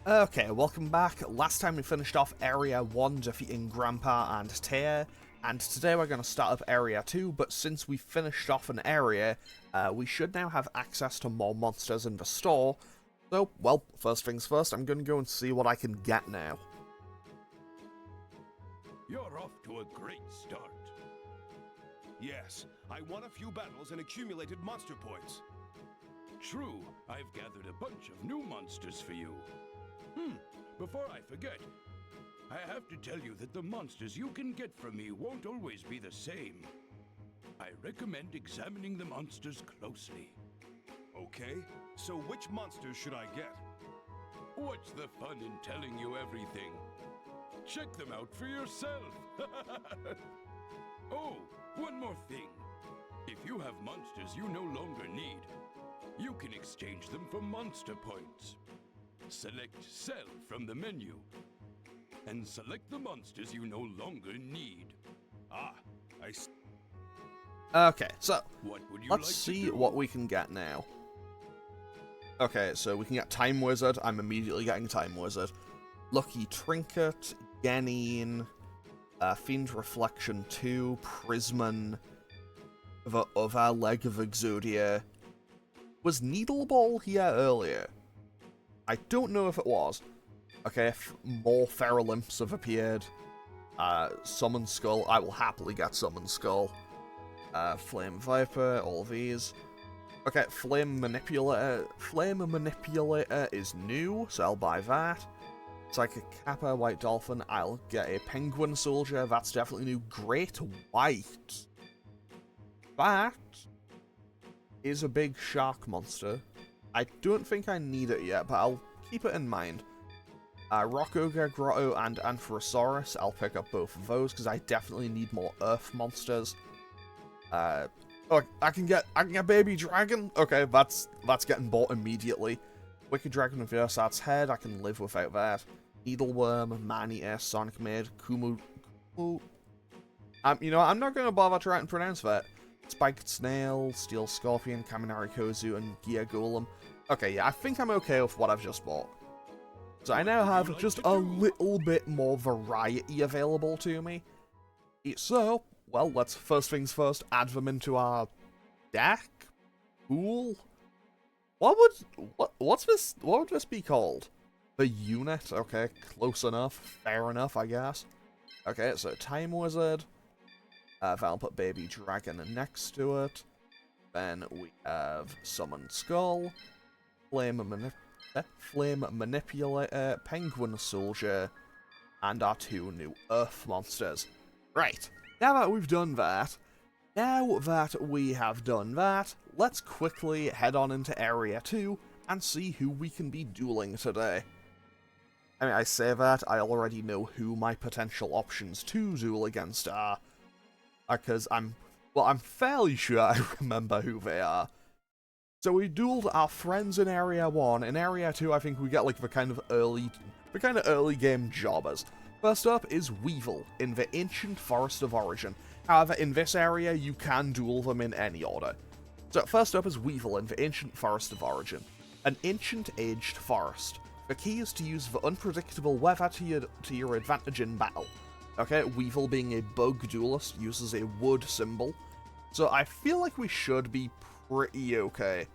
Okay, welcome back. Last time we finished off Area 1 defeating Grandpa and Tear, and today we're going to start up Area 2, but since we finished off an area, we should now have access to more monsters in the store. So, well, first things first, I'm going to go and see what I can get now. You're off to a great start. Yes, I won a few battles and accumulated monster points. True, I've gathered a bunch of new monsters for you. Before I forget, I have to tell you that the monsters you can get from me won't always be the same. I recommend examining the monsters closely. Okay, so which monsters should I get? What's the fun in telling you everything? Check them out for yourself. Oh, one more thing. If you have monsters you no longer need, you can exchange them for monster points. Select Sell from the menu, and select the monsters you no longer need. Okay, so, let's like see what we can get now. Okay, so we can get Time Wizard. I'm immediately getting Time Wizard. Lucky Trinket, Genine, Fiend Reflection 2, Prisman, the other leg of Exodia. Was Needle Ball here earlier? I don't know if it was. Okay, more Feral Imps have appeared. Summon Skull. I will happily get Summon Skull. Flame Viper, all of these. Okay, Flame Manipulator. Flame Manipulator is new, so I'll buy that. Psychic Kappa, White Dolphin. I'll get a Penguin Soldier. That's definitely new. Great White. That is a big shark monster. I don't think I need it yet, but I'll keep it in mind. Rock Ogre, Grotto, and Amphirosaurus. I'll pick up both of those because I definitely need more Earth monsters. Oh, I can get Baby Dragon. Okay, that's getting bought immediately. Wicked Dragon with Versat's head. I can live without that. Needleworm, Maneater, Sonic Maid, Kumu. You know, I'm not going to bother trying to pronounce that. Spiked Snail, Steel Scorpion, Kaminari Kozu, and Gear Golem. Okay, yeah, I think I'm okay with what I've just bought. So I now have just a little bit more variety available to me. So, well, let's first things first, add them into our deck? Pool? What would this be called? The unit? Okay, close enough. Fair enough, I guess. Okay, so Time Wizard. I'll put Baby Dragon next to it. Then we have Summon Skull, Flame Manipulator, Penguin Soldier, and our two new Earth monsters. Right, now that we've done that, let's quickly head on into Area 2 and see who we can be dueling today. I mean, I say that, I already know who my potential options to duel against are. Because I'm fairly sure I remember who they are. So we dueled our friends in Area 1. In Area 2, I think we get like the kind of early game jobbers. First up is Weevil in the Ancient Forest of Origin. However, in this area, you can duel them in any order. So first up is Weevil in the Ancient Forest of Origin. An ancient aged forest. The key is to use the unpredictable weather to your advantage in battle. Okay, Weevil being a bug duelist uses a wood symbol, so I feel like we should be pretty okay.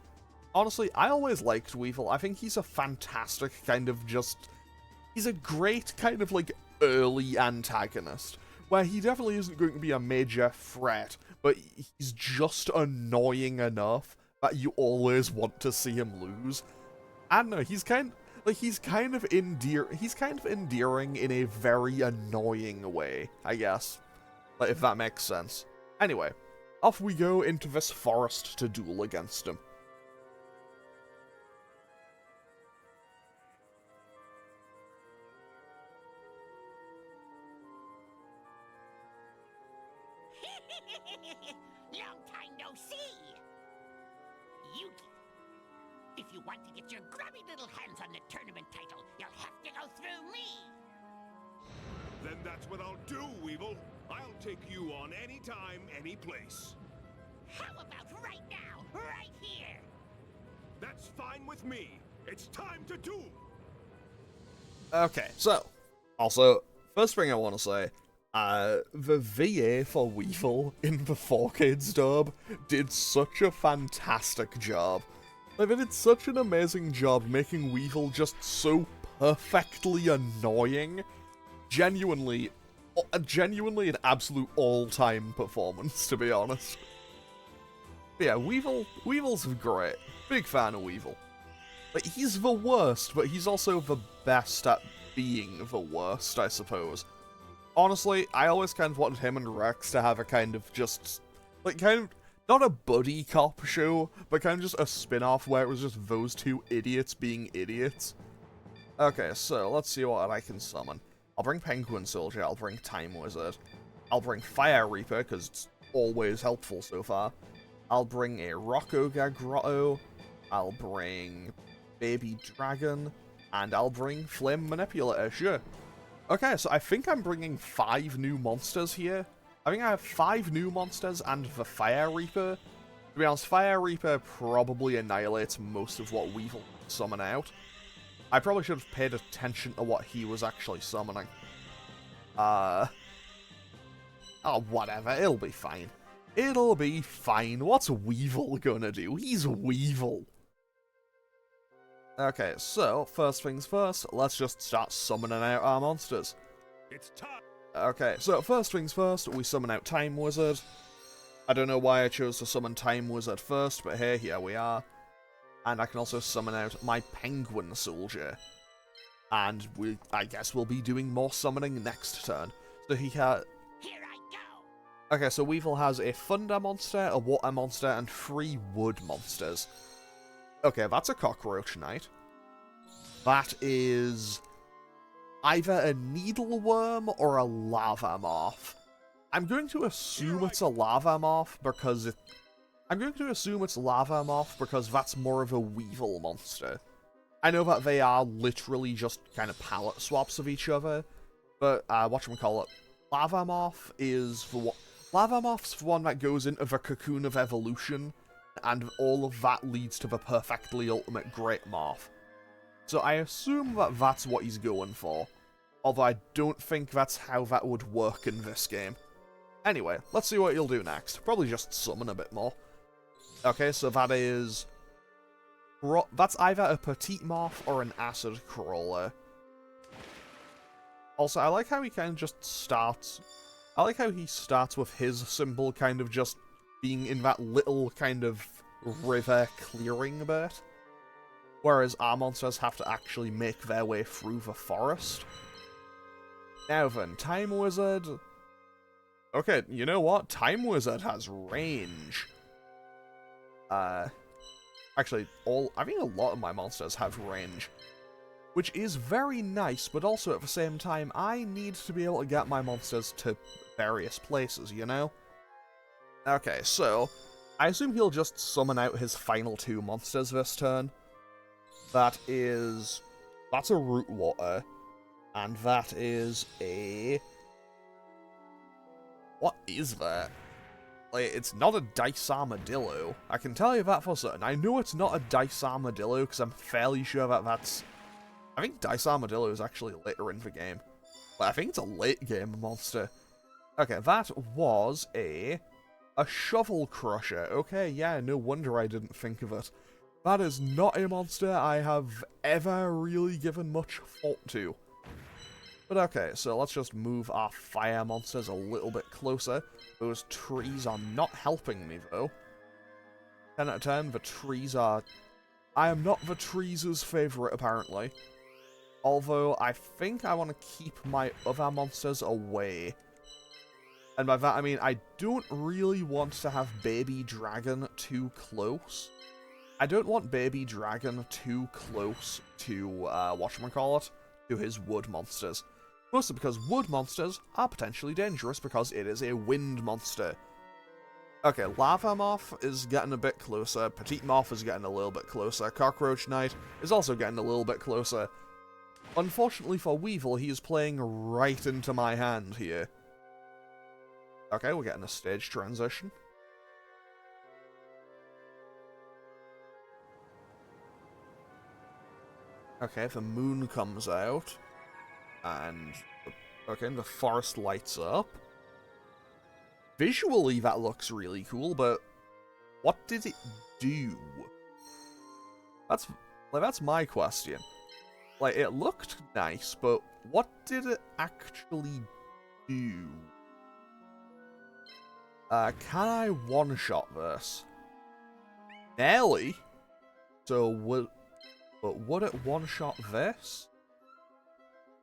Honestly, I always liked Weevil. I think he's a fantastic he's a great kind of like early antagonist, where he definitely isn't going to be a major threat, but he's just annoying enough that you always want to see him lose. I don't know, he's kind of endearing in a very annoying way, I guess. Like, if that makes sense. Anyway, off we go into this forest to duel against him. Long time no see! Yugi, if you want to get your grubby little hands on the tournament title, you'll have to go through me! Then that's what I'll do, Weevil. I'll take you on any time, any place. How about right now, right here? That's fine with me. It's time to duel. Okay, so, also, first thing I want to say, the VA for Weevil in the 4Kids dub did such a fantastic job. Like, they did such an amazing job making Weevil just so perfectly annoying. Genuinely an absolute all-time performance, to be honest. But yeah, Weevil's great. Big fan of Weevil. Like, he's the worst, but he's also the best at being the worst, I suppose. Honestly, I always kind of wanted him and Rex to have a kind of just, like, kind of, not a buddy cop show, but kind of just a spin-off where it was just those two idiots being idiots. Okay, so let's see what I can summon. I'll bring Penguin Soldier, I'll bring Time Wizard, I'll bring Fire Reaper, because it's always helpful so far. I'll bring a Rocco Grotto, I'll bring Baby Dragon, and I'll bring Flame Manipulator, sure. Okay, so I think I'm bringing 5 new monsters here. I think I have 5 new monsters and the Fire Reaper. To be honest, Fire Reaper probably annihilates most of what Weevil can summon out. I probably should have paid attention to what he was actually summoning. Oh, whatever, it'll be fine. It'll be fine. What's Weevil gonna do? He's Weevil. Okay, so, first things first, let's just start summoning out our monsters. It's time. Okay, so first things first, we summon out Time Wizard. I don't know why I chose to summon Time Wizard first, but hey, here we are. And I can also summon out my Penguin Soldier. And I guess we'll be doing more summoning next turn. So he has... Here I go. Okay, so Weevil has a Thunder monster, a Water monster, and 3 Wood monsters. Okay, that's a Cockroach Knight. That is either a Needleworm or a Lava Moth. I'm going to assume it's a Lava Moth because that's more of a Weevil monster. I know that they are literally just kind of palette swaps of each other, but whatchamacallit, Lava Moth's the one that goes into the Cocoon of Evolution, and all of that leads to the perfectly ultimate Great Moth. So I assume that that's what he's going for, although I don't think that's how that would work in this game. Anyway, let's see what he'll do next. Probably just summon a bit more. Okay, so that is... that's either a Petite Moth or an Acid Crawler. Also, I like how he kind of just starts... I like how he starts with his symbol kind of just being in that little kind of river clearing bit. Whereas our monsters have to actually make their way through the forest. Now then, Time Wizard... Okay, you know what? Time Wizard has range. Actually, I think a lot of my monsters have range. Which is very nice, but also at the same time, I need to be able to get my monsters to various places, you know? Okay, so, I assume he'll just summon out his final 2 monsters this turn. That's a Root Water, and that is a... What is that? Like, it's not a Dice Armadillo. I can tell you that for certain. I know it's not a Dice Armadillo, because I'm fairly sure that that's... I think Dice Armadillo is actually later in the game. But I think it's a late game monster. Okay, that was a Shovel Crusher. Okay, yeah, no wonder I didn't think of it. That is not a monster I have ever really given much thought to. But okay, so let's just move our fire monsters a little bit closer. Those trees are not helping me, though. 10 out of 10, the trees are... I am not the trees' favourite, apparently. Although, I think I want to keep my other monsters away. And by that, I mean, I don't really want to have Baby Dragon too close. I don't want Baby Dragon too close to, whatchamacallit, to his wood monsters. Mostly because wood monsters are potentially dangerous because it is a wind monster. Okay, Lava Moth is getting a bit closer, Petite Moth is getting a little bit closer, Cockroach Knight is also getting a little bit closer. Unfortunately for Weevil, he is playing right into my hand here. Okay, we're getting a stage transition. Okay, the moon comes out. And, okay, the forest lights up. Visually, that looks really cool, but what did it do? That's my question. Like, it looked nice, but what did it actually do? Can I one-shot this? Nearly. So, would it one-shot this?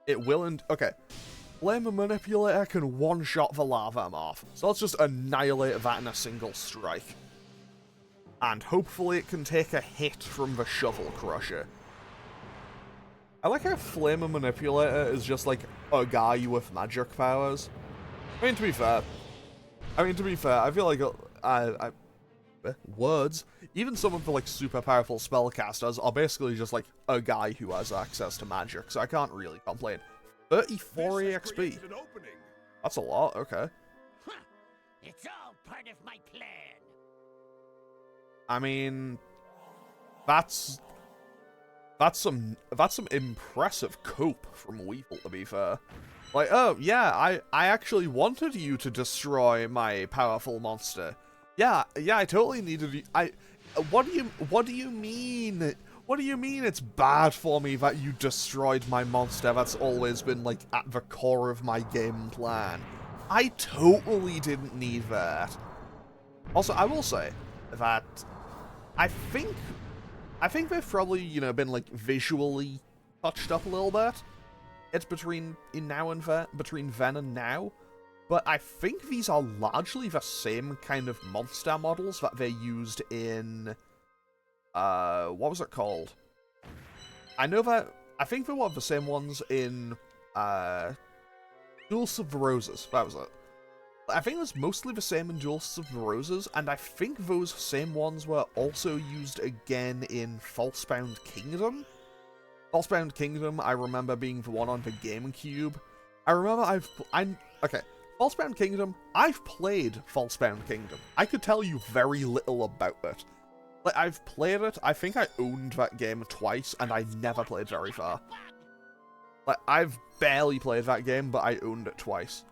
It will okay. Flame Manipulator can one-shot the Lava Morph. So let's just annihilate that in a single strike. And hopefully it can take a hit from the Shovel Crusher. I like how Flame Manipulator is just like a guy with magic powers. I mean, to be fair, I feel like words, even some of the like super powerful spellcasters are basically just like a guy who has access to magic, so I can't really complain. 34 EXP. That's a lot, okay. Huh. It's all part of my plan. I mean, that's some impressive cope from Weevil, to be fair. Like, oh yeah, I actually wanted you to destroy my powerful monster. Yeah, I totally needed you. What do you mean? What do you mean it's bad for me that you destroyed my monster that's always been, like, at the core of my game plan? I totally didn't need that. Also, I will say that I think they've probably, you know, been, like, visually touched up a little bit. It's between then and now. But I think these are largely the same kind of monster models that they used in... what was it called? I think they were the same ones in, Duels of the Roses. That was it. I think it was mostly the same in Duels of the Roses, and I think those same ones were also used again in Falsebound Kingdom. Falsebound Kingdom, I remember being the one on the GameCube. I remember okay. Falsebound Kingdom, I've played Falsebound Kingdom. I could tell you very little about it. Like, I've played it, I think I owned that game twice, and I never played very far. Like, I've barely played that game, but I owned it twice.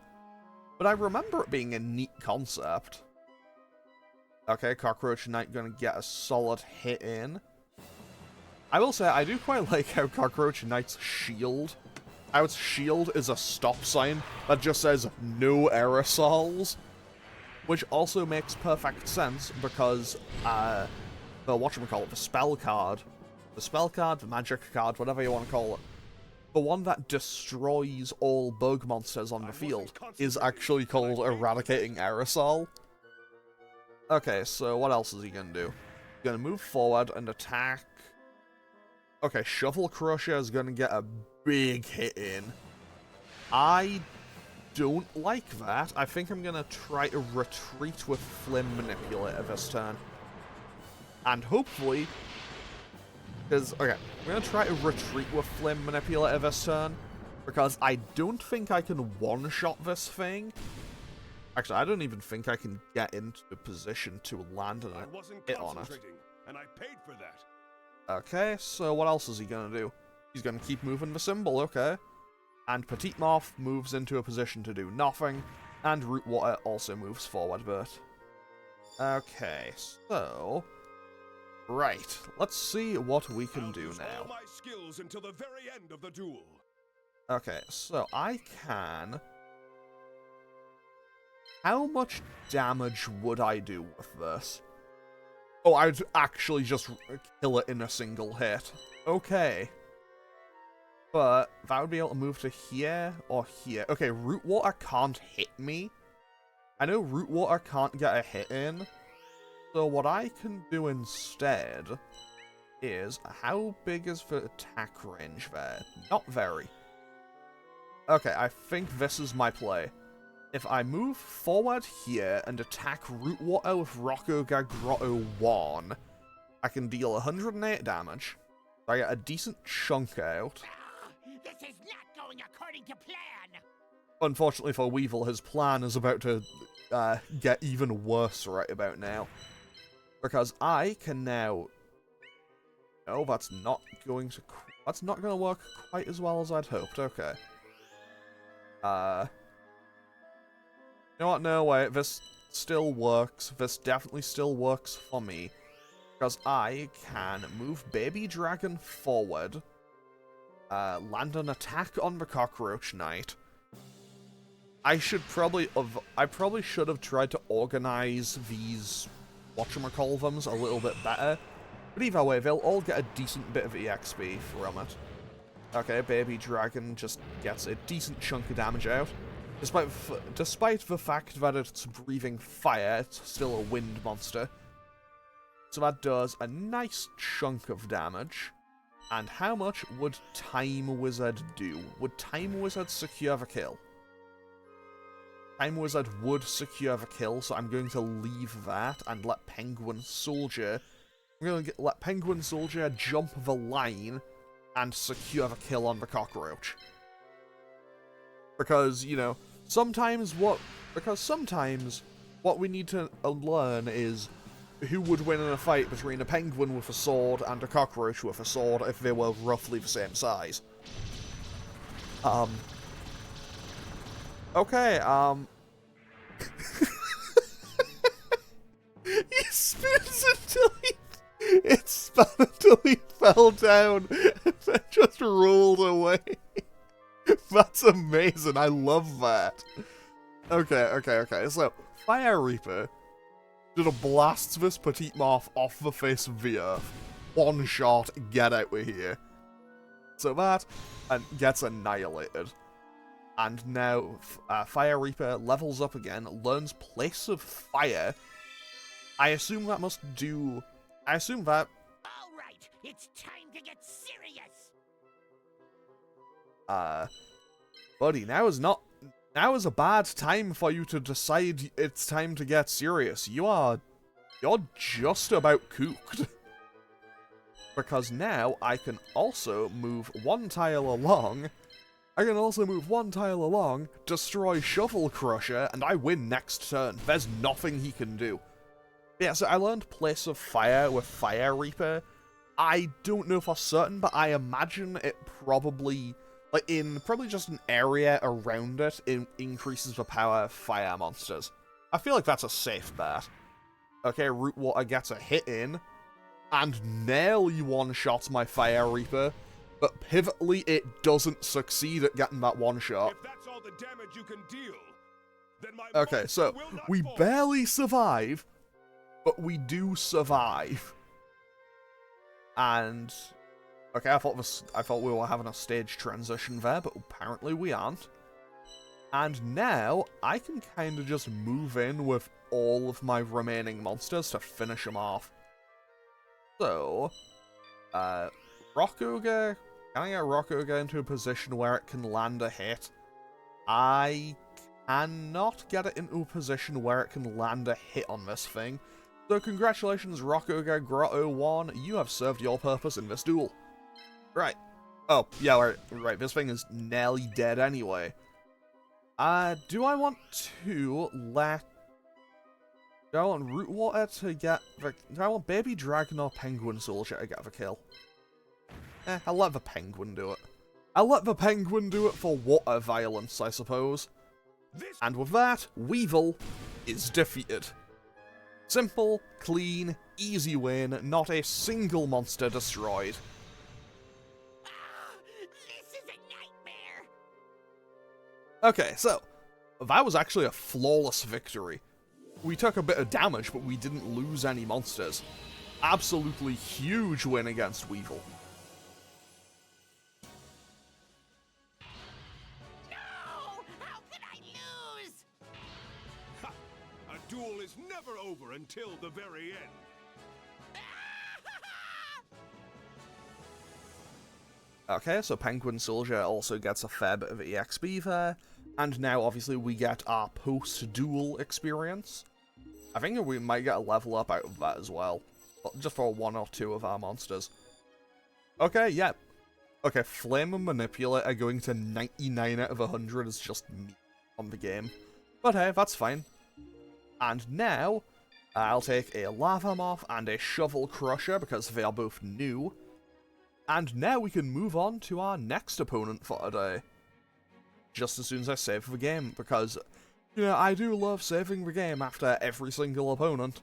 But I remember it being a neat concept. Okay, Cockroach Knight gonna get a solid hit in. I will say, I do quite like how Cockroach Knight's shield... How its shield is a stop sign that just says, no aerosols. Which also makes perfect sense, because, the spell card, the magic card, whatever you want to call it, the one that destroys all bug monsters on the field, is actually called Eradicating Aerosol. Okay, so what else is he gonna do? He's gonna move forward and attack. Okay, Shovel Crusher is gonna get a big hit in. I don't like that. I think I'm gonna try to retreat with Flame Manipulator this turn. And hopefully... okay, I'm gonna try to retreat with Flame Manipulator this turn, because I don't think I can one-shot this thing. Actually, I don't even think I can get into a position to land on it. And I paid for that. Okay, so what else is he gonna do? He's gonna keep moving the symbol, okay. And Petite Morph moves into a position to do nothing, and Root Water also moves forward a bit. Okay, so... Right, let's see what we can do now. All my skills until the very end of the duel. Okay, so I can... How much damage would I do with this? Oh, I'd actually just kill it in a single hit. Okay. But that would be able to move to here or here. Okay, Root Water can't hit me. I know Root Water can't get a hit in. So what I can do instead is, how big is the attack range there? Not very. Okay, I think this is my play. If I move forward here and attack Root Water with Rockoga Grotto 1, I can deal 108 damage. So I get a decent chunk out. This is not going according to plan. Unfortunately for Weevil, his plan is about to get even worse right about now. Because I can now... No, that's not going to work quite as well as I'd hoped. Okay. You know what? No, wait. This still works. This definitely still works for me. Because I can move Baby Dragon forward, land an attack on the Cockroach Knight. I probably should have tried to organize these whatchamacallthems a little bit better. But either way, they'll all get a decent bit of EXP from it. Okay, Baby Dragon just gets a decent chunk of damage out. Despite the fact that it's breathing fire, it's still a wind monster. So that does a nice chunk of damage. And how much would Time Wizard do? Would Time Wizard secure the kill? Time Wizard would secure the kill, so I'm going to leave that and let Penguin Soldier... I'm going to let Penguin Soldier jump the line and secure the kill on the cockroach. Because, you know, sometimes what we need to learn is who would win in a fight between a penguin with a sword and a cockroach with a sword if they were roughly the same size. Okay, he spins until it spun until he fell down and then just rolled away. That's amazing, I love that. Okay, so Fire Reaper just blasts this petite moth off the face of the earth. One shot, get out of here. So that gets annihilated. And now Fire Reaper levels up again, learns Place of Fire. I assume that All right, it's time to get serious. Buddy, now is a bad time for you to decide it's time to get serious. You're just about cooked. Because now I can also move one tile along. Destroy Shovel Crusher, and I win next turn. There's nothing he can do. Yeah, so I learned Place of Fire with Fire Reaper. I don't know for certain, but I imagine it probably... probably just an area around it, increases the power of fire monsters. I feel like that's a safe bet. Okay, Root Water gets a hit in, and nearly one-shots my Fire Reaper, but pivotally it doesn't succeed at getting that one-shot. If that's all the damage you can deal, then my Okay, so we barely survive, but we do survive. And... okay, I thought we were having a stage transition there, but apparently we aren't. And now, I can kind of just move in with all of my remaining monsters to finish them off. So, Rock Ogre, can I get Rock Ogre into a position where it can land a hit? I cannot get it into a position where it can land a hit on this thing. So congratulations, Rock Ogre Grotto 1, you have served your purpose in this duel. Right. Oh, yeah, right, this thing is nearly dead anyway. Do I want Root Water to get the... do I want Baby Dragon or Penguin Soldier to get the kill? I'll let the Penguin do it. I'll let the Penguin do it for water violence, I suppose. And with that, Weevil is defeated. Simple, clean, easy win, not a single monster destroyed. This is a nightmare. Okay, so, that was actually a flawless victory. We took a bit of damage, but we didn't lose any monsters. Absolutely huge win against Weevil. No! How could I lose? Ha! A duel is never over until the very end. Okay, so Penguin Soldier also gets a fair bit of EXP there. And now, obviously, we get our post-duel experience. I think we might get a level up out of that as well. Just for one or two of our monsters. Okay, yeah. Okay, Flame and Manipulate going to 99 out of 100 is just me on the game. But hey, that's fine. And now, I'll take a Lava Moth and a Shovel Crusher because they are both new. And now we can move on to our next opponent for today. just as soon as I save the game, because, you know, I do love saving the game after every single opponent.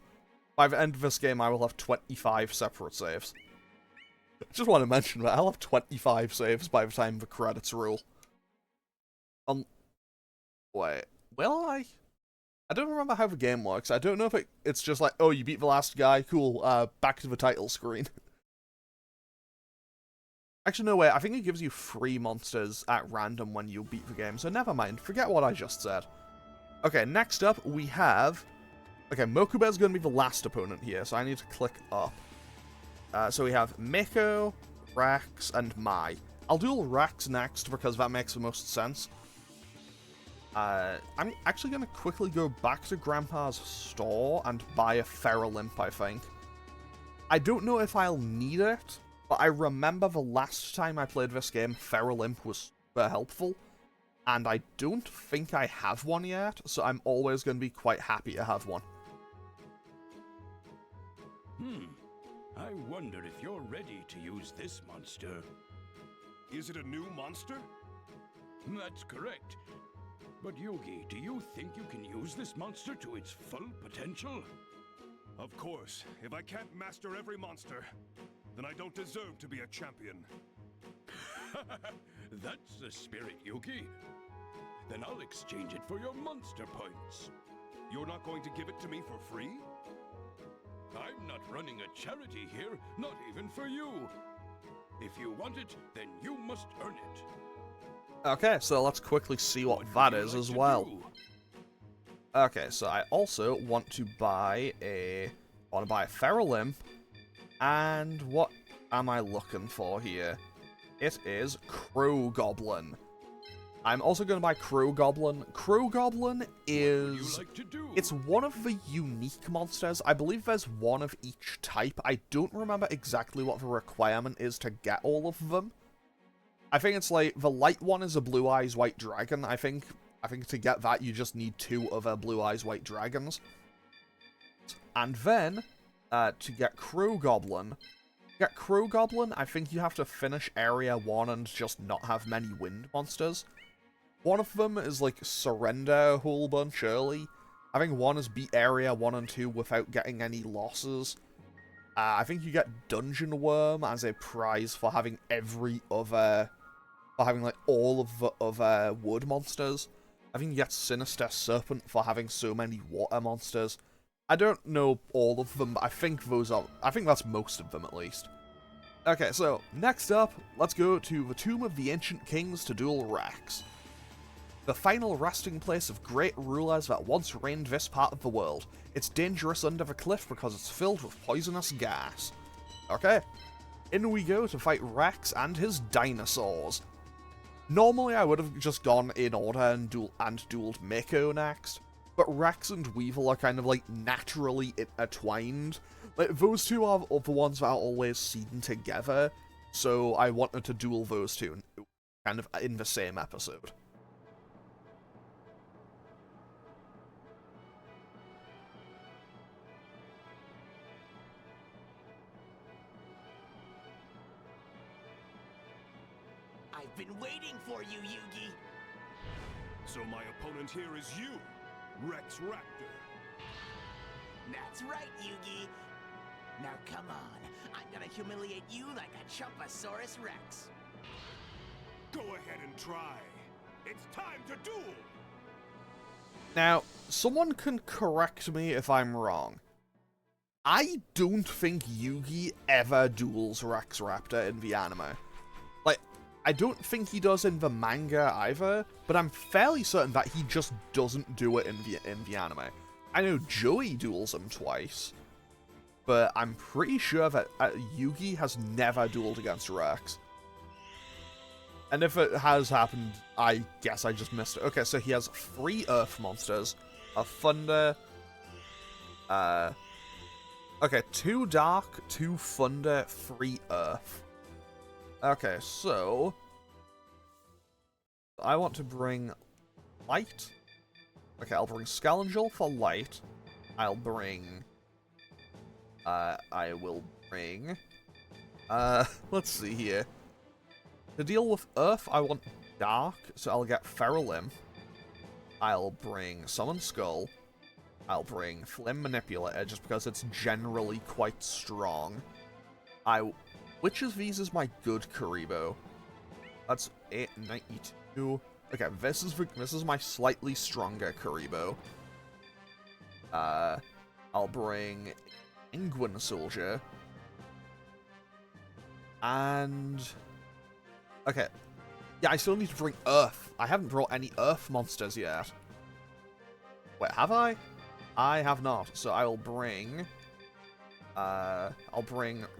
By the end of this game, I will have 25 separate saves. Just want to mention that I'll have 25 saves by the time the credits roll. Wait, will I? I don't remember how the game works. I don't know if it's just like, oh, you beat the last guy, cool, back to the title screen. Actually, no, wait, I think it gives you 3 monsters at random when you beat the game, so never mind, forget what I just said. Okay, next up, we have... Okay, Mokube's gonna be the last opponent here, so I need to click up. So we have Mako, Rex, and Mai. I'll duel Rex next, because that makes the most sense. I'm actually going to quickly go back to Grandpa's store and buy a Feral Imp, I think. I don't know if I'll need it, but I remember the last time I played this game, Feral Imp was super helpful, and I don't think I have one yet, so I'm always going to be quite happy to have one. I wonder if you're ready to use this monster. Is it a new monster? That's correct. But Yugi, do you think you can use this monster to its full potential? Of course. If I can't master every monster, then I don't deserve to be a champion. That's the spirit, Yugi. Then I'll exchange it for your monster points. You're not going to give it to me for free? I'm not running a charity here, not even for you. If you want it, then you must earn it. Okay, so let's quickly see what that is as well. Okay, so I also want to buy a Feral Imp, and what am I looking for here? It is Crow Goblin. I'm also going to buy Crow Goblin. Crow Goblin is... It's one of the unique monsters. I believe there's one of each type. I don't remember exactly what the requirement is to get all of them. I think it's like, the light one is a Blue Eyes White Dragon. I think to get that, you just need 2 other Blue Eyes White Dragons. And then, to get Crow Goblin, I think you have to finish Area 1 and just not have many wind monsters. One of them is, like, surrender a whole bunch early. I think one is beat Area 1 and 2 without getting any losses. I think you get Dungeon Worm as a prize for having like, all of the other wood monsters. I think you get Sinister Serpent for having so many water monsters. I don't know all of them, but I think that's most of them, at least. Okay, so, next up, let's go to the Tomb of the Ancient Kings to duel Rex. The final resting place of great rulers that once reigned this part of the world. It's dangerous under the cliff because it's filled with poisonous gas. Okay, in we go to fight Rex and his dinosaurs. Normally I would have just gone in order and dueled Mako next, but Rex and Weevil are kind of like naturally intertwined. Like, those two are the ones that are always seen together, so I wanted to duel those two kind of in the same episode. I've been waiting for you, Yugi. So my opponent here is you, Rex Raptor. That's right, Yugi. Now come on, I'm gonna humiliate you like a Chumposaurus Rex. Go ahead and try. It's time to duel! Now, someone can correct me if I'm wrong. I don't think Yugi ever duels Rex Raptor in the anime. Like, I don't think he does in the manga either, but I'm fairly certain that he just doesn't do it in the anime. I know Joey duels him twice, but I'm pretty sure that Yugi has never dueled against Rex. And if it has happened, I guess I just missed it. Okay, so he has 3 Earth monsters, a Thunder, okay, 2 Dark, 2 Thunder, 3 Earth. Okay, so I want to bring Light. Okay, I'll bring Scalangel for Light. I'll bring... I will bring... let's see here. To deal with Earth, I want Dark, so I'll get Feral Limb. I'll bring Summon Skull. I'll bring Flame Manipulator, just because it's generally quite strong. Which of these is my good Karibo? That's 892. Okay, this is my slightly stronger Karibo. I'll bring Penguin Soldier. And... okay. Yeah, I still need to bring Earth. I haven't brought any Earth monsters yet. Wait, have I? I have not. So I'll bring the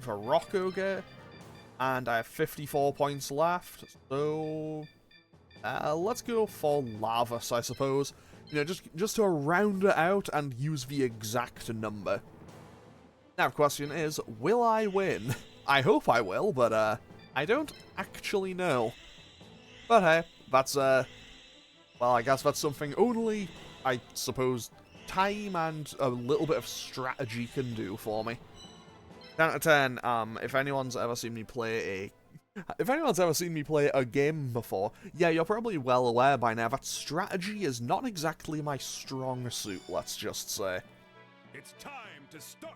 Rock Ogre. And I have 54 points left. So... let's go for Lavas, I suppose. You know, just to round it out and use the exact number. Now, the question is, will I win? I hope I will, but, I don't actually know. But hey, that's, well, I guess that's something only, I suppose, time and a little bit of strategy can do for me. 10 out of 10, if anyone's ever seen me play a game before, yeah, you're probably well aware by now that strategy is not exactly my strong suit, let's just say. It's time to start.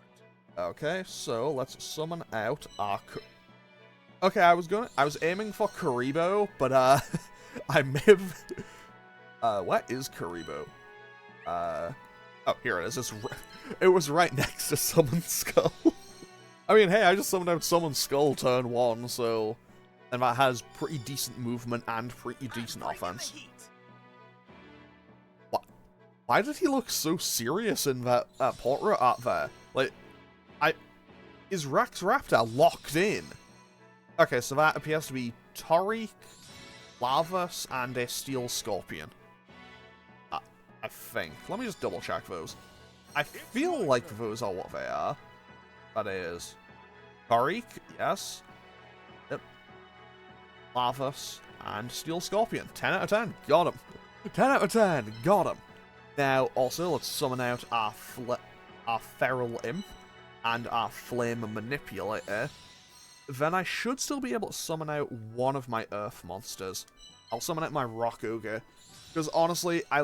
Okay, so let's summon out our... okay, I was aiming for Karibo, but, I may have... what is Karibo? Oh, here it is. It was right next to Summon Skull. I mean, hey, I just summoned out Summon Skull turn 1, so... and that has pretty decent movement and pretty decent offense. What? Why did he look so serious in that portrait art there? Like, is Rex Raptor locked in? Okay, so that appears to be Taurik, Lavas, and a Steel Scorpion. I think. Let me just double check those. I feel like those are what they are. That is Taurik, yes. Yep. Lavas, and Steel Scorpion. 10 out of 10. Got him. 10 out of 10. Got him. Now, also, let's summon out our Feral Imp and our Flame Manipulator. Then I should still be able to summon out one of my Earth monsters. I'll summon out my Rock Ogre. Because honestly, I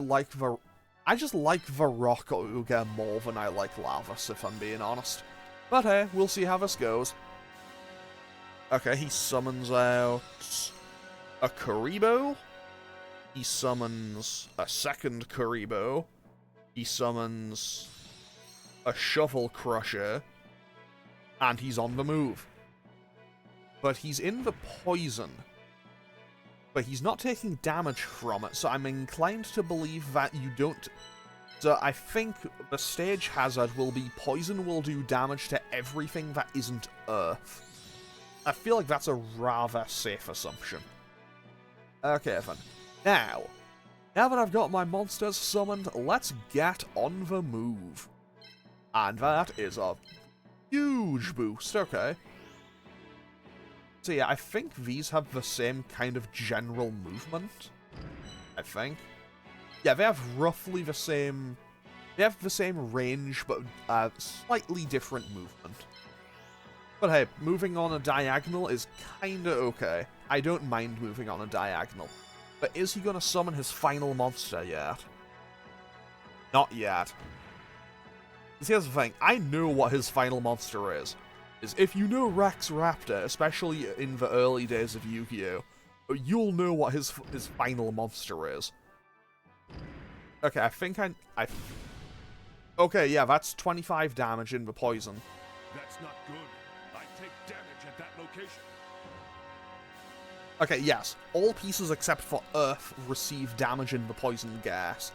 just like the Rock Ogre more than I like Lavas, if I'm being honest. But hey, we'll see how this goes. Okay, he summons out a Karibo. He summons a second Karibo. He summons a Shovel Crusher. And he's on the move. But he's in the poison. But he's not taking damage from it, so I'm inclined to believe that you don't... so I think the stage hazard will be poison will do damage to everything that isn't Earth. I feel like that's a rather safe assumption. Okay, then. Now that I've got my monsters summoned, let's get on the move. And that is a huge boost, okay. So yeah, I think these have the same kind of general movement. I think. Yeah, they have roughly the same... they have the same range, but slightly different movement. But hey, moving on a diagonal is kinda okay. I don't mind moving on a diagonal. But is he gonna summon his final monster yet? Not yet. Because here's the thing, I know what his final monster is. If you know Rex Raptor, especially in the early days of Yu-Gi-Oh, you'll know what his final monster is. Okay, I think okay, yeah, that's 25 damage in the poison. That's not good. I take damage at that location. Okay, yes. All pieces except for Earth receive damage in the poison gas.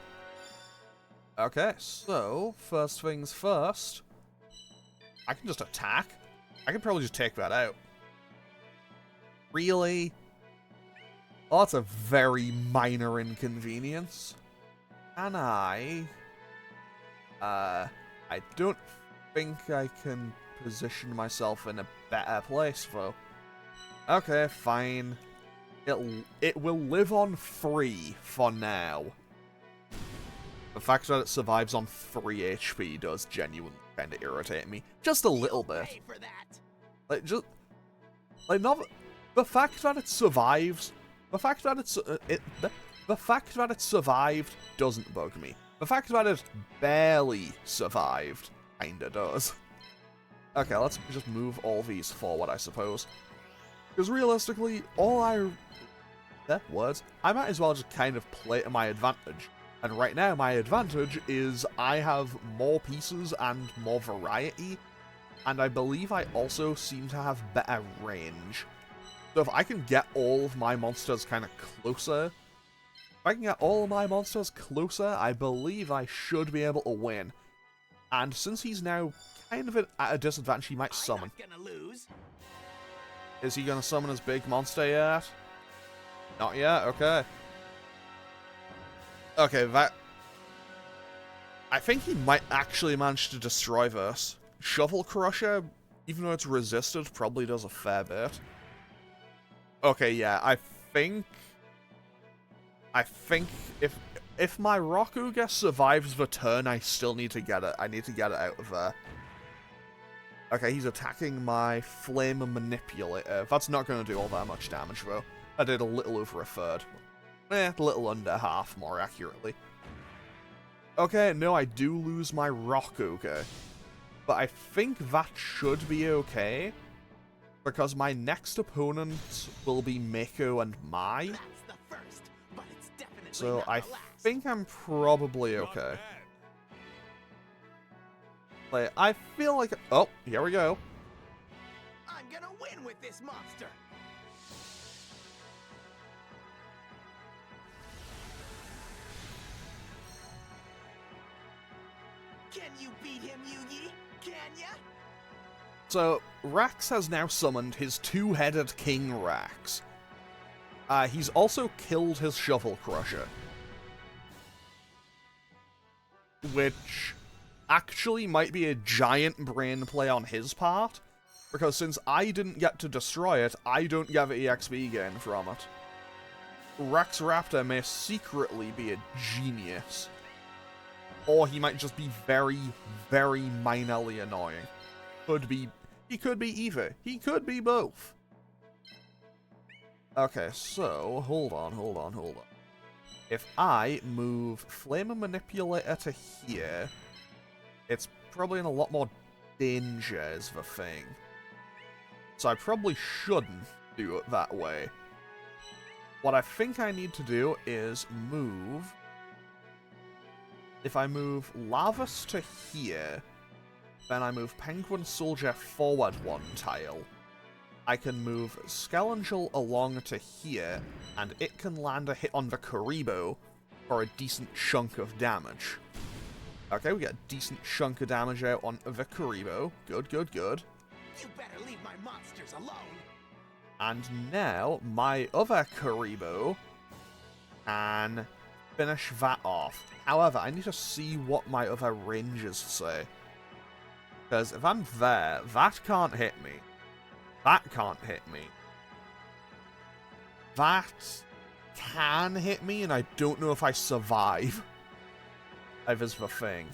Okay, so, first things first. I can just attack. I can probably just take that out. Really? Oh, that's a very minor inconvenience. Can I don't think I can position myself in a better place, though. Okay, fine. It will live on 3 for now. The fact that it survives on 3 HP does genuinely kind of irritate me. Just a little bit. Pay for that. Not the fact that it survives The fact that the fact that it survived doesn't bug me. The fact that it barely survived kinda does. Okay, let's just move all these forward, I suppose. Because realistically, I might as well just kind of play to my advantage. And right now, my advantage is I have more pieces and more variety, and I believe I also seem to have better range. So if I can get all of my monsters kind of closer, I believe I should be able to win. And since he's now kind of at a disadvantage, he might summon. I'm not gonna lose. Is he gonna summon his big monster yet? Not yet? Okay. Okay, that... I think he might actually manage to destroy this. Shovel Crusher, even though it's resisted, probably does a fair bit. Okay, yeah, I think if my Rokuga survives the turn, I still need to get it. I need to get it out of there. Okay, he's attacking my Flame Manipulator. That's not going to do all that much damage, though. I did a little over a third. A little under half, more accurately. Okay, no, I do lose my Rokuga. But I think that should be okay. Because my next opponent will be Mako and Mai. That's the first, but it's definitely So not I the last. think I'm probably Not okay. bad. Like, I feel like... Oh, here we go. I'm gonna win with this monster. Can you beat him, Yugi? Can ya? So, Rax has now summoned his two-headed King Rax. He's also killed his Shovel Crusher. Which actually might be a giant brain play on his part, because since I didn't get to destroy it, I don't get the EXP gain from it. Rex Raptor may secretly be a genius. Or he might just be very, very minorly annoying. He could be either. He could be both. Okay, so, hold on. If I move Flame Manipulator to here, it's probably in a lot more danger is the thing. So I probably shouldn't do it that way. What I think I need to do is move... If I move Lavas to here, then I move Penguin Soldier forward one tile. I can move Skelangel along to here, and it can land a hit on the Karibo for a decent chunk of damage. Okay, we get a decent chunk of damage out on the Karibo. Good. You better leave my monsters alone. And now, my other Karibo can finish that off. However, I need to see what my other ranges say. Because if I'm there, that can't hit me. That can't hit me. That can hit me, and I don't know if I survive. That is the thing.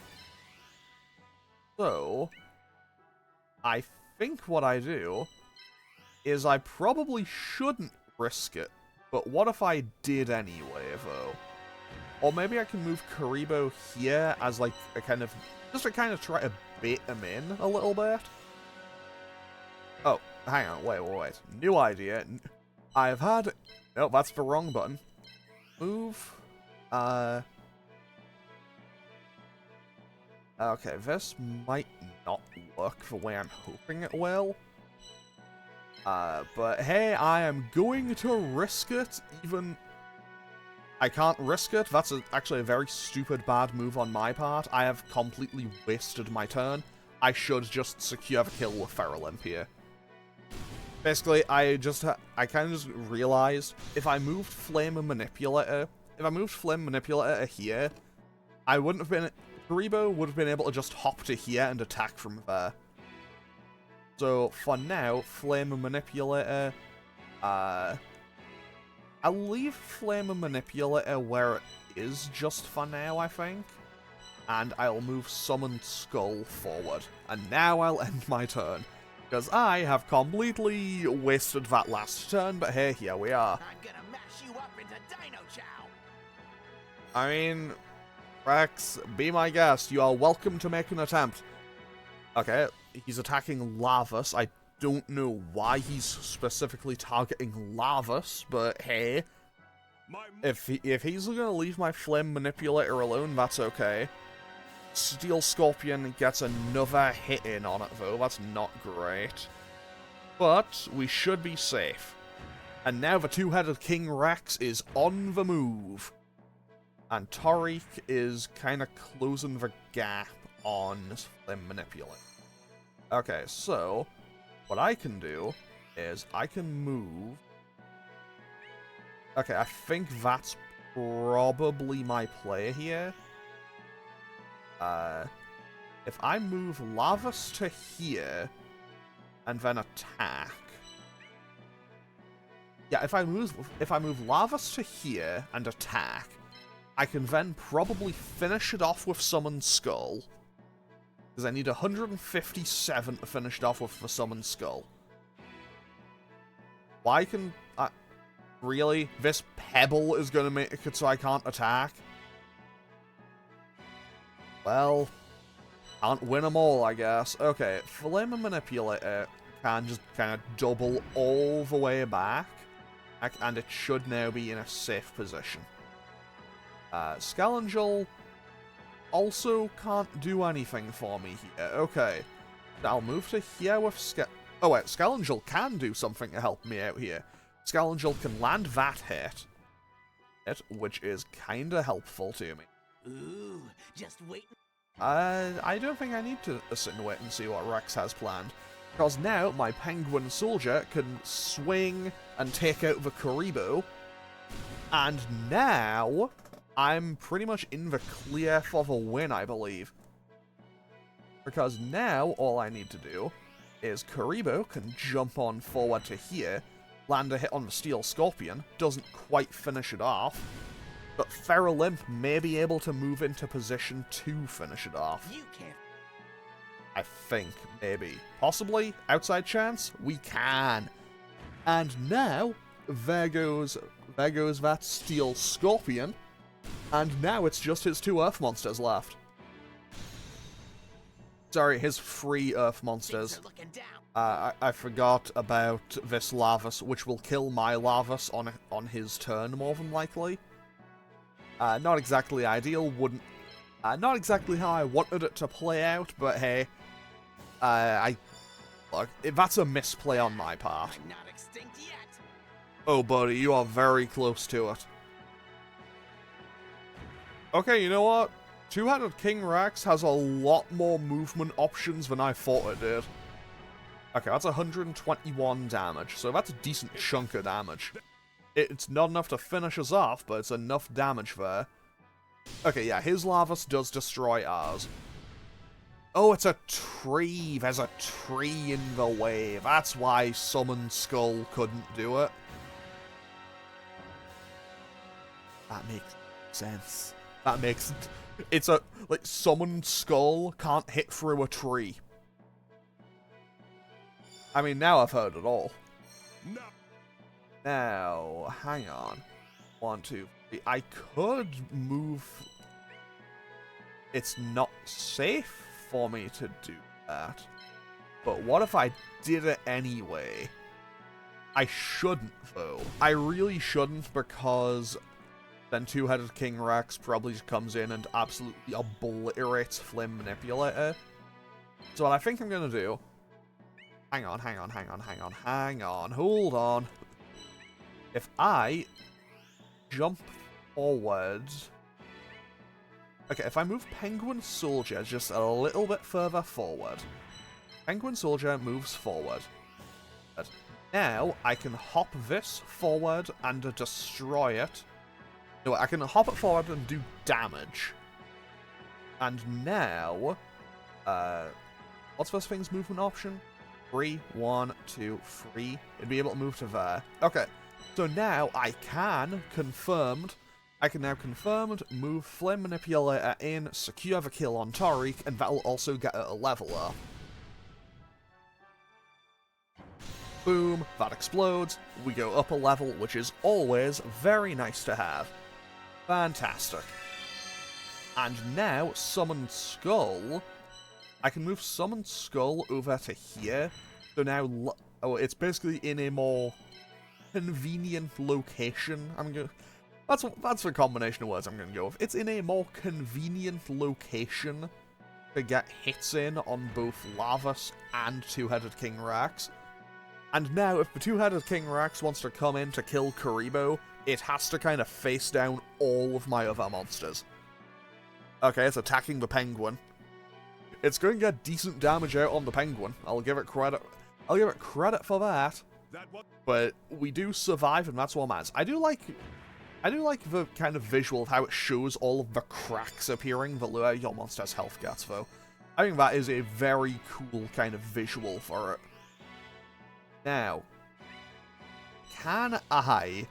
So, I think what I do is I probably shouldn't risk it. But what if I did anyway, though? Or maybe I can move Karibo here as like a kind of... just to kind of try to bait him in a little bit. Oh, hang on, wait. New idea. I've had... No, that's the wrong button. Move. Okay, this might not work the way I'm hoping it will. But hey, I am going to risk it, even... I can't risk it. That's actually a very stupid, bad move on my part. I have completely wasted my turn. I should just secure the kill with Feral Imp here. Basically, I kind of just realized if I moved Flame Manipulator here, I wouldn't have been... Karibo would have been able to just hop to here and attack from there. So, for now, Flame Manipulator, I'll leave Flame Manipulator where it is just for now, I think. And I'll move Summoned Skull forward. And now I'll end my turn. Because I have completely wasted that last turn, but hey, here we are. I'm gonna mash you a dino chow. I mean, Rex, be my guest. You are welcome to make an attempt. Okay, he's attacking Lavus. I don't know why he's specifically targeting Lavus, but hey. If he's gonna leave my Flame Manipulator alone, that's okay. Steel Scorpion gets another hit in on it, though. That's not great. But we should be safe. And now the two-headed King Rex is on the move. And Tariq is kind of closing the gap on Flame Manipulator. Okay, so what I can do is I can move. Okay, I think that's probably my play here. If I move Lavus to here and then attack. Yeah, if I move Lavus to here and attack, I can then probably finish it off with Summon Skull. Because I need 157 to finish it off with the Summon Skull. Why can... really? This Pebble is going to make it so I can't attack? Well, can't win them all, I guess. Okay, Flame Manipulator can just kind of double all the way back. And it should now be in a safe position. Scalangel also can't do anything for me here. Okay, I'll move to here with oh wait, Scalangel can do something to help me out here. Scalangel can land that hit, which is kinda helpful to me. Ooh, just wait. I don't think I need to sit and wait and see what Rex has planned. Because now my Penguin Soldier can swing and take out the Karibo. And now I'm pretty much in the clear for the win, I believe. Because now all I need to do is Karibo can jump on forward to here, land a hit on the Steel Scorpion, doesn't quite finish it off, but Feral Imp may be able to move into position to finish it off. You can't. I think, maybe. Possibly? Outside chance? We can. And now, there goes that Steel Scorpion, and now it's just his 2 Earth Monsters left. Sorry, his 3 Earth Monsters. I forgot about this Lavus, which will kill my Lavus on his turn, more than likely. Not exactly ideal, not exactly how I wanted it to play out, but hey. Look, that's a misplay on my part. I'm not extinct yet. Oh, buddy, you are very close to it. Okay, you know what? Two-Headed King Rex has a lot more movement options than I thought it did. Okay, that's 121 damage, so that's a decent chunk of damage. It's not enough to finish us off, but it's enough damage there. Okay, yeah, his Lavus does destroy ours. Oh, it's a tree. There's a tree in the way. That's why Summon Skull couldn't do it. That makes sense. That makes... It's a... Like, Summon Skull can't hit through a tree. I mean, now I've heard it all. No. Now, hang on. 1, 2, 3. I could move... It's not safe for me to do that. But what if I did it anyway? I shouldn't, though. I really shouldn't, because then Two-Headed King Rex probably just comes in and absolutely obliterates Flame Manipulator. So what I think I'm gonna do... Hang on, hold on. If I jump forwards... Okay, if I move Penguin Soldier just a little bit further forward, Penguin Soldier moves forward. But now I can hop this forward and destroy it. No, I can hop it forward and do damage. And now, what's this thing's movement option? 3, 1, 2, 3. It'd be able to move to there. Okay, so now I can now confirmed move Flame Manipulator in, secure the kill on Tariq, and that'll also get it a level up. Boom, that explodes, we go up a level, which is always very nice to have. Fantastic. And now, Summon Skull, I can move Summon Skull over to here, so now, it's basically in a more convenient location. That's the combination of words I'm going to go with. It's in a more convenient location to get hits in on both Lavas and Two-Headed King Rex. And now, if the Two-Headed King Rex wants to come in to kill Karibo, it has to kind of face down all of my other monsters. Okay, it's attacking the penguin. It's going to get decent damage out on the penguin. I'll give it credit for that. But we do survive, and that's what matters. I do like the kind of visual of how it shows all of the cracks appearing the lower your monster's health gets, though. I think that is a very cool kind of visual for it. Now, can I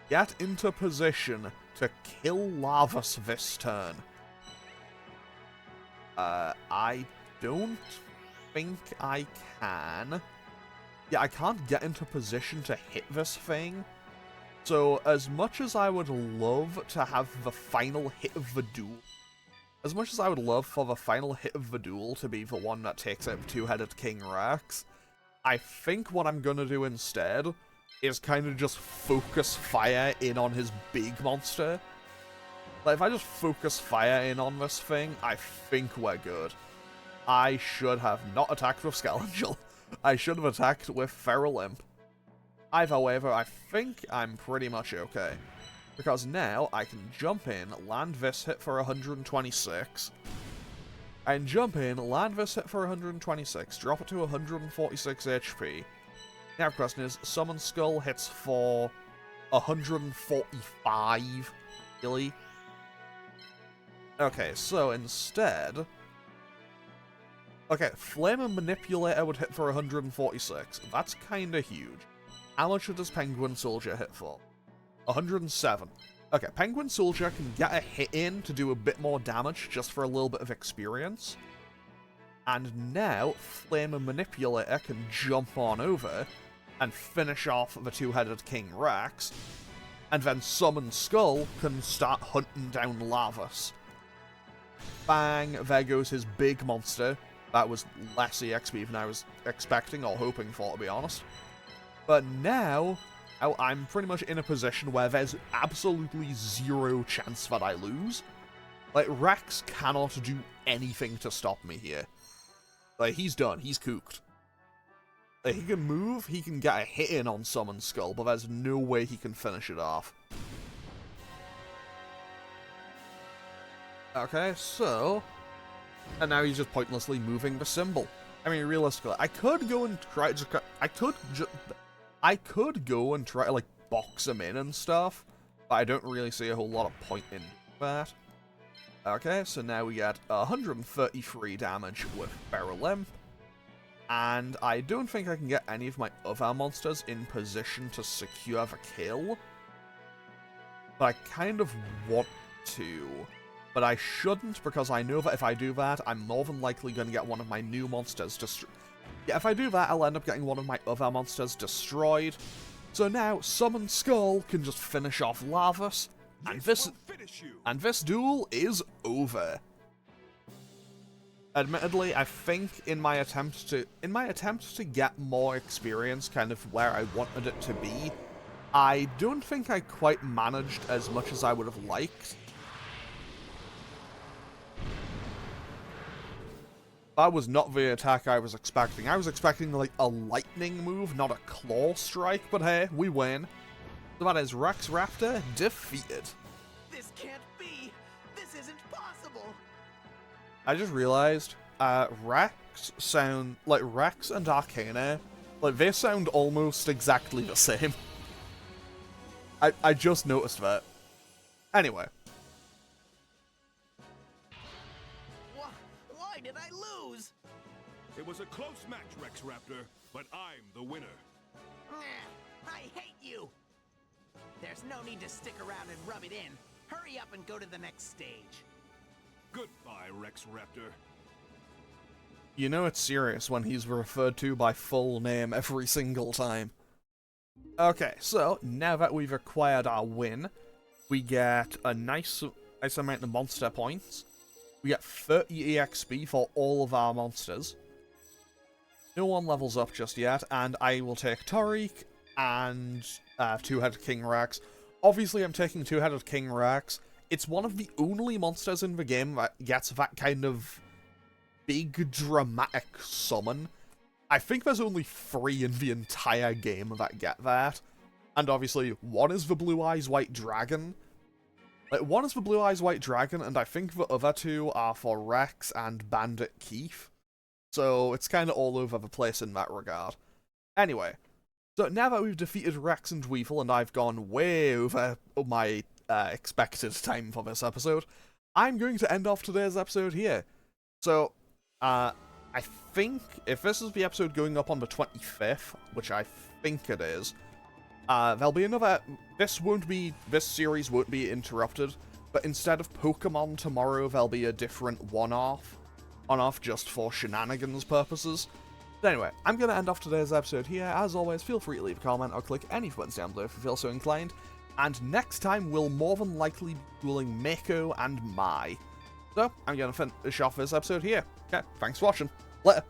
get into position to kill Lavas this turn? I don't think I can. Yeah, I can't get into position to hit this thing. So, as much as I would love to have the final hit of the duel, as much as I would love for the final hit of the duel to be the one that takes out the Two-Headed King Rex, I think what I'm gonna do instead is kind of just focus fire in on his big monster. Like, if I just focus fire in on this thing, I think we're good. I should have not attacked with Skelangel. I should have attacked with Feral Imp. Either way, though, I think I'm pretty much okay. Because now, I can jump in, land this hit for 126. I can jump in, land this hit for 126, drop it to 146 HP. Now the question is, Summon Skull hits for 145, really? Okay, so instead... Okay, Flame and Manipulator would hit for 146. That's kinda huge. How much does Penguin Soldier hit for? 107. Okay, Penguin Soldier can get a hit in to do a bit more damage just for a little bit of experience. And now, Flame and Manipulator can jump on over and finish off the Two-Headed King Rex. And then Summon Skull can start hunting down Lavas. Bang, there goes his big monster. That was less EXP than I was expecting or hoping for, to be honest. But now, I'm pretty much in a position where there's absolutely zero chance that I lose. Like, Rex cannot do anything to stop me here. Like, he's done. He's cooked. Like, he can move, he can get a hit in on Summon Skull, but there's no way he can finish it off. Okay, so... And now he's just pointlessly moving the symbol. I mean, realistically, I could go and try to I could go and try to, like, box him in and stuff, but I don't really see a whole lot of point in that. Okay, so now we get 133 damage with Feral Imp, and I don't think I can get any of my other monsters in position to secure the kill, but I kind of want to. But I shouldn't, because I know that if I do that, I'm more than likely going to get one of my new monsters destroyed. Yeah, if I do that, I'll end up getting one of my other monsters destroyed. So now, Summon Skull can just finish off Lavas, and this duel is over. Admittedly, I think in my attempt to get more experience, kind of where I wanted it to be, I don't think I quite managed as much as I would have liked. That was not the attack I was expecting. I was expecting, like, a lightning move, not a claw strike, but hey, we win. So that is Rex Raptor defeated. This can't be! This isn't possible! I just realized, Rex and Arcana, like, they sound almost exactly the same. I just noticed that. Anyway. Why did I lose? It was a close match, Rex Raptor, but I'm the winner. I hate you! There's no need to stick around and rub it in. Hurry up and go to the next stage. Goodbye, Rex Raptor. You know it's serious when he's referred to by full name every single time. Okay, so now that we've acquired our win, we get a nice amount of monster points. We get 30 EXP for all of our monsters. No one levels up just yet, and I will take Tariq and Two-Headed King Rex. Obviously, I'm taking Two-Headed King Rex. It's one of the only monsters in the game that gets that kind of big, dramatic summon. I think there's only 3 in the entire game that get that. And obviously, one is the Blue Eyes White Dragon. One is the Blue Eyes White Dragon, and I think the other 2 are for Rex and Bandit Keith. So it's kind of all over the place in that regard. Anyway, so now that we've defeated Rex and Weevil, and I've gone way over my expected time for this episode, I'm going to end off today's episode here. So, I think if this is the episode going up on the 25th, which I think it is, there'll be another. This series won't be interrupted, but instead of Pokemon tomorrow, there'll be a different one-off just for shenanigans purposes. But anyway, I'm going to end off today's episode here. As always, feel free to leave a comment or click any buttons down below if you feel so inclined. And next time, we'll more than likely be dueling Mako and Mai. So, I'm going to finish off this episode here. Okay, thanks for watching. Later.